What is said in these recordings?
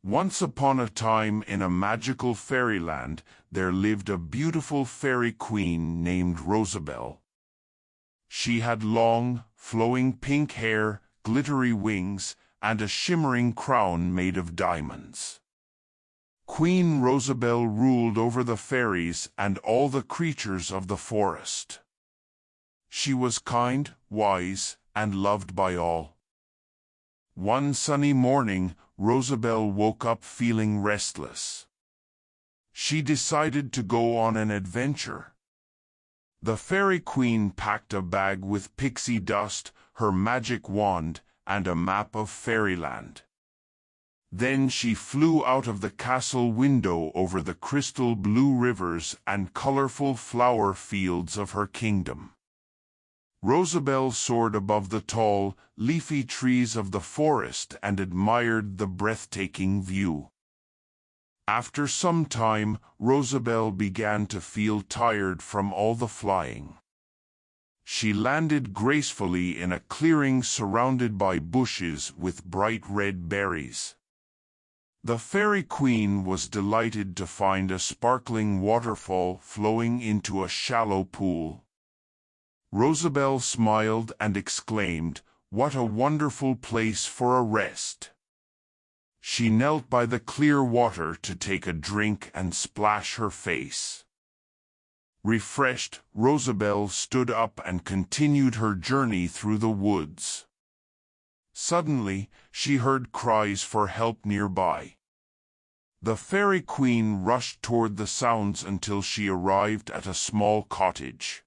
Once upon a time in a magical fairyland, there lived a beautiful fairy queen named Rosabelle. She had long, flowing pink hair, glittery wings, and a shimmering crown made of diamonds. Queen Rosabelle ruled over the fairies and all the creatures of the forest. She was kind, wise, and loved by all. One sunny morning, Rosabelle woke up feeling restless. She decided to go on an adventure. The fairy queen packed a bag with pixie dust, her magic wand, and a map of fairyland. Then she flew out of the castle window over the crystal blue rivers and colorful flower fields of her kingdom. Rosabelle soared above the tall, leafy trees of the forest and admired the breathtaking view. After some time, Rosabelle began to feel tired from all the flying. She landed gracefully in a clearing surrounded by bushes with bright red berries. The fairy queen was delighted to find a sparkling waterfall flowing into a shallow pool. Rosabelle smiled and exclaimed, "What a wonderful place for a rest!" She knelt by the clear water to take a drink and splash her face. Refreshed, Rosabelle stood up and continued her journey through the woods. Suddenly, she heard cries for help nearby. The fairy queen rushed toward the sounds until she arrived at a small cottage.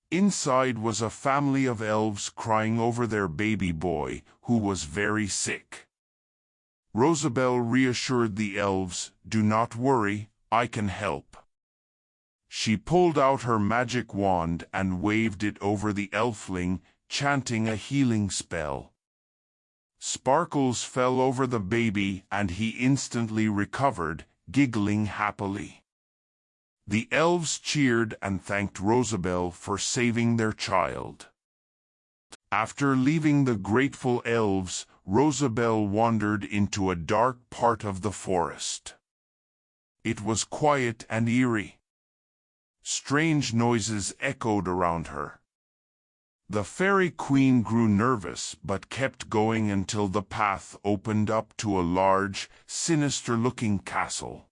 Inside was a family of elves crying over their baby boy, who was very sick. Rosabelle reassured the elves, "Do not worry, I can help." She pulled out her magic wand and waved it over the elfling, chanting a healing spell. Sparkles fell over the baby and he instantly recovered, giggling happily. The elves cheered and thanked Rosabelle for saving their child. After leaving the grateful elves, Rosabelle wandered into a dark part of the forest. It was quiet and eerie. Strange noises echoed around her. The fairy queen grew nervous but kept going until the path opened up to a large, sinister-looking castle.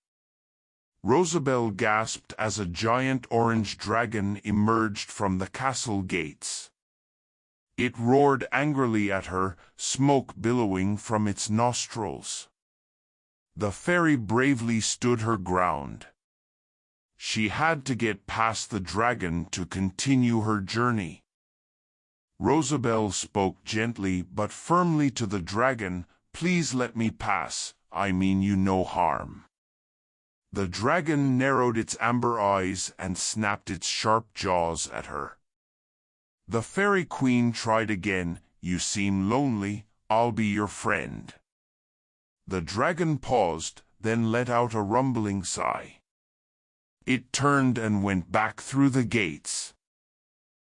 Rosabelle gasped as a giant orange dragon emerged from the castle gates. It roared angrily at her, smoke billowing from its nostrils. The fairy bravely stood her ground. She had to get past the dragon to continue her journey. Rosabelle spoke gently but firmly to the dragon, "Please let me pass, I mean you no harm." The dragon narrowed its amber eyes and snapped its sharp jaws at her. The fairy queen tried again, "You seem lonely, I'll be your friend." The dragon paused, then let out a rumbling sigh. It turned and went back through the gates.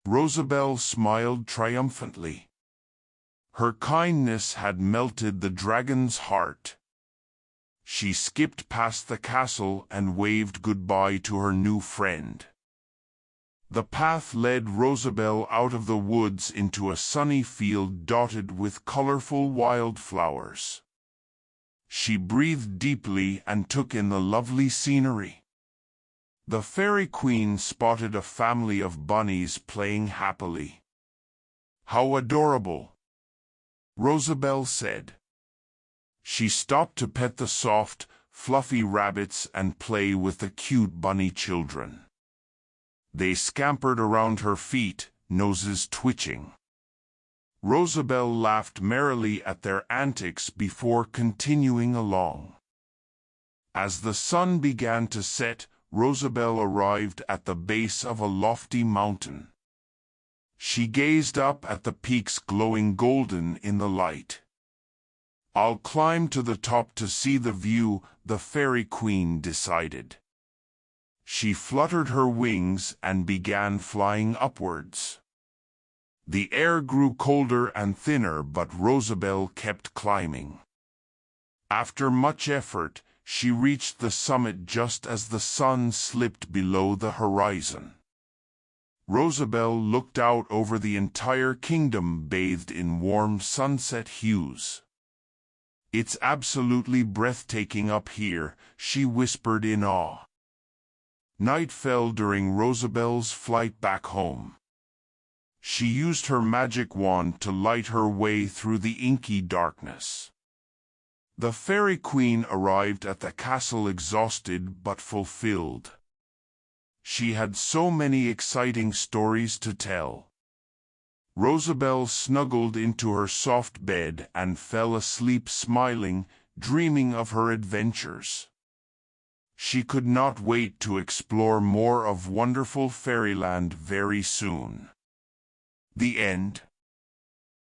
Rosabelle smiled triumphantly. Her kindness had melted the dragon's heart. She skipped past the castle and waved goodbye to her new friend. The path led Rosabelle out of the woods into a sunny field dotted with colorful wildflowers. She breathed deeply and took in the lovely scenery. The fairy queen spotted a family of bunnies playing happily. "How adorable," Rosabelle said. She stopped to pet the soft, fluffy rabbits and play with the cute bunny children. They scampered around her feet, noses twitching. Rosabelle laughed merrily at their antics before continuing along. As the sun began to set, Rosabelle arrived at the base of a lofty mountain. She gazed up at the peaks glowing golden in the light. "I'll climb to the top to see the view," the fairy queen decided. She fluttered her wings and began flying upwards. The air grew colder and thinner, but Rosabelle kept climbing. After much effort, she reached the summit just as the sun slipped below the horizon. Rosabelle looked out over the entire kingdom bathed in warm sunset hues. "It's absolutely breathtaking up here," she whispered in awe. Night fell during Rosabelle's flight back home. She used her magic wand to light her way through the inky darkness. The Fairy Queen arrived at the castle exhausted but fulfilled. She had so many exciting stories to tell. Rosabelle snuggled into her soft bed and fell asleep smiling, dreaming of her adventures. She could not wait to explore more of wonderful Fairyland very soon. The end.